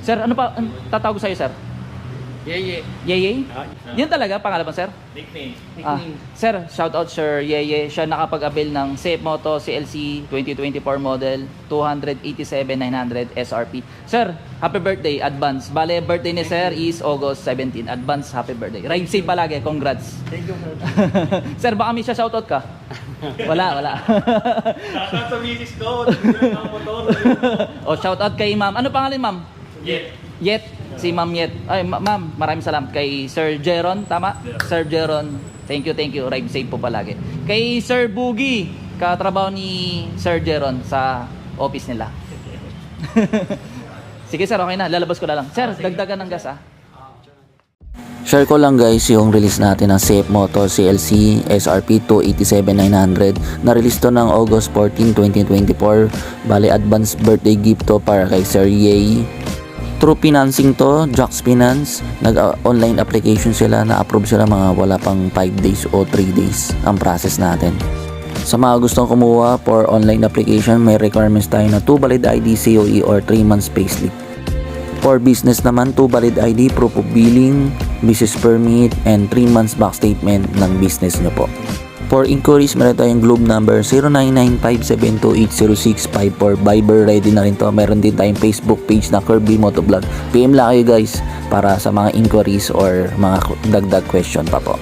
Sir, ano pa tatawag sa'yo, sir? Yeye. Yeye? Yun talaga, pangalan mo, sir? Nickname. Sir, shout out Sir Yeye. Siya nakapag-avail ng Safe Moto CLC 2024 model 287,900 SRP. Sir, happy birthday, advance. Bale, birthday ni Sir is August 17. Advance, happy birthday. Ride safe palagi, congrats. Thank you, sir. Sir, baka may siya shoutout ka? Wala. Shoutout sa misis ko. Ang motor. O, shoutout kay ma'am. Ano pangalan, ma'am? Yet. Si Ma'am Yet. Ay, ma'am, maraming salamat. Kay Sir Jeron, tama? Sir Jeron. Thank you. Ride safe po palagi. Kay Sir Boogie, katrabaho ni Sir Jeron sa office nila. Sige sir, okay na. Lalabas ko na lang. Sir, dagdagan ng gas Share ko lang guys yung release natin ng Safe Moto CLC SRP 287,900. Na-release to ng August 14, 2024. Bali, advance birthday gift to para kay Sir Yei. Through financing to, Jax Finance. Nag-online application sila, na-approve sila mga wala pang 5 days o 3 days ang process natin. Sa mga gustong kumuha for online application, may requirements tayo na 2 valid ID, COE or 3 months payslip. For business naman, 2 valid ID, proof of billing, business permit, and 3 months back statement ng business nyo po. For inquiries, meron tayong Globe number 0995728065. Viber, ready na rin to. Meron din tayong Facebook page na Kirby Motovlog. PM lang kayo guys para sa mga inquiries or mga dagdag question pa po.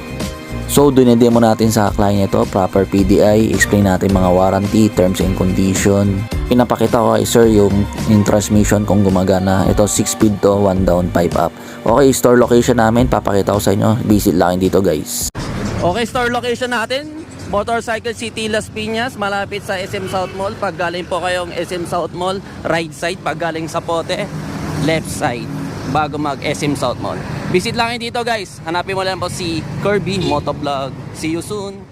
So, dinedemo natin sa client ito, proper PDI, explain natin mga warranty, terms and condition. Pinapakita ko kay sir yung transmission kung gumagana. Ito 6-speed to, 1 down, 5 up. Okay, store location namin, papakita ko sa inyo. Visit lang dito guys. Okay, store location natin, Motorcycle City, Las Piñas, malapit sa SM South Mall. Pag galing po kayong SM South Mall, right side. Pag galing sa Pote, left side, bago mag SM South Mall. Visit lang dito guys. Hanapin mo lang po si Kirby Motovlog. See you soon.